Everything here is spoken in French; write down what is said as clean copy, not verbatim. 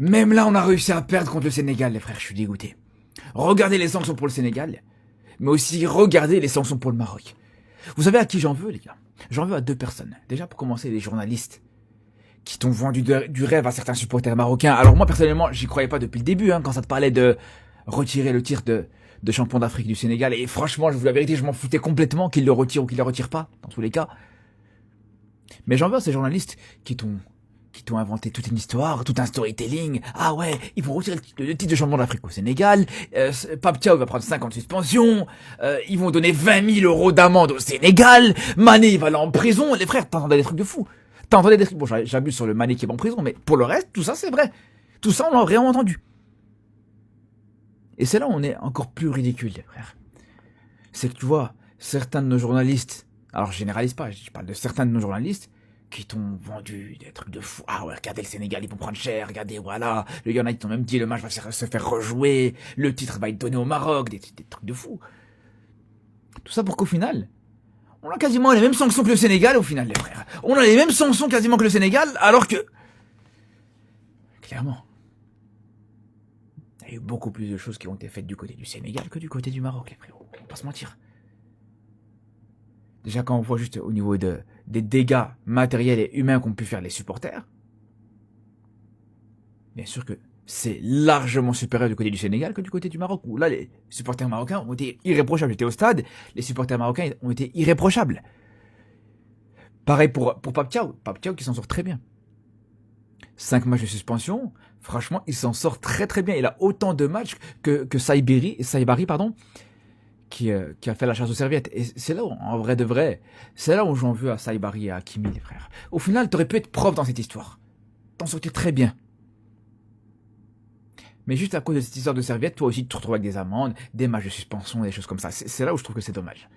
Même là, on a réussi à perdre contre le Sénégal, les frères, je suis dégoûté. Regardez les sanctions pour le Sénégal, mais aussi regardez les sanctions pour le Maroc. Vous savez à qui j'en veux, les gars? J'en veux à deux personnes. Déjà, pour commencer, les journalistes qui t'ont vendu du rêve à certains supporters marocains. Alors moi, personnellement, j'y croyais pas depuis le début, quand ça te parlait de retirer le titre de champion d'Afrique du Sénégal. Et franchement, je vous la vérité, je m'en foutais complètement qu'ils le retirent ou qu'ils le retirent pas, dans tous les cas. Mais j'en veux à ces journalistes qui t'ont inventé toute une histoire, tout un storytelling. Ah ouais, ils vont retirer le titre de champion d'Afrique au Sénégal. Pape Thiaw va prendre 5 ans de suspension. Ils vont donner 20 000 euros d'amende au Sénégal. Mané, il va aller en prison. Les frères, t'entendais des trucs de fou. T'entendais des trucs... Bon, j'abuse sur le Mané qui est en prison, mais pour le reste, tout ça, c'est vrai. Tout ça, on l'a vraiment entendu. Et c'est là où on est encore plus ridicule, les frères. C'est que tu vois, certains de nos journalistes, alors je généralise pas, je parle de certains de nos journalistes, qui t'ont vendu des trucs de fou. Ah ouais, regardez le Sénégal, ils vont prendre cher, regardez, voilà. Il y en a qui t'ont même dit, le match va se faire rejouer, le titre va être donné au Maroc, des trucs de fou. Tout ça pour qu'au final, on a quasiment les mêmes sanctions que le Sénégal, au final, les frères. On a les mêmes sanctions quasiment que le Sénégal, alors que... Clairement, il y a eu beaucoup plus de choses qui ont été faites du côté du Sénégal que du côté du Maroc, les frères. On va pas se mentir. Déjà, quand on voit juste au niveau des dégâts matériels et humains qu'ont pu faire les supporters, bien sûr que c'est largement supérieur du côté du Sénégal que du côté du Maroc, où là, les supporters marocains ont été irréprochables. J'étais au stade, les supporters marocains ont été irréprochables. Pareil pour Pape Thiaw qui s'en sort très bien. 5 matchs de suspension, franchement, il s'en sort très très bien. Il a autant de matchs que Saibari, qui a fait la chasse aux serviettes. Et c'est là où, en vrai de vrai, c'est là où j'en veux à Saibari et à Hakimi, les frères. Au final, t'aurais pu être prof dans cette histoire. T'en sortais très bien. Mais juste à cause de cette histoire de serviettes, toi aussi tu te retrouves avec des amendes, des matchs de suspension, des choses comme ça. C'est là où je trouve que c'est dommage.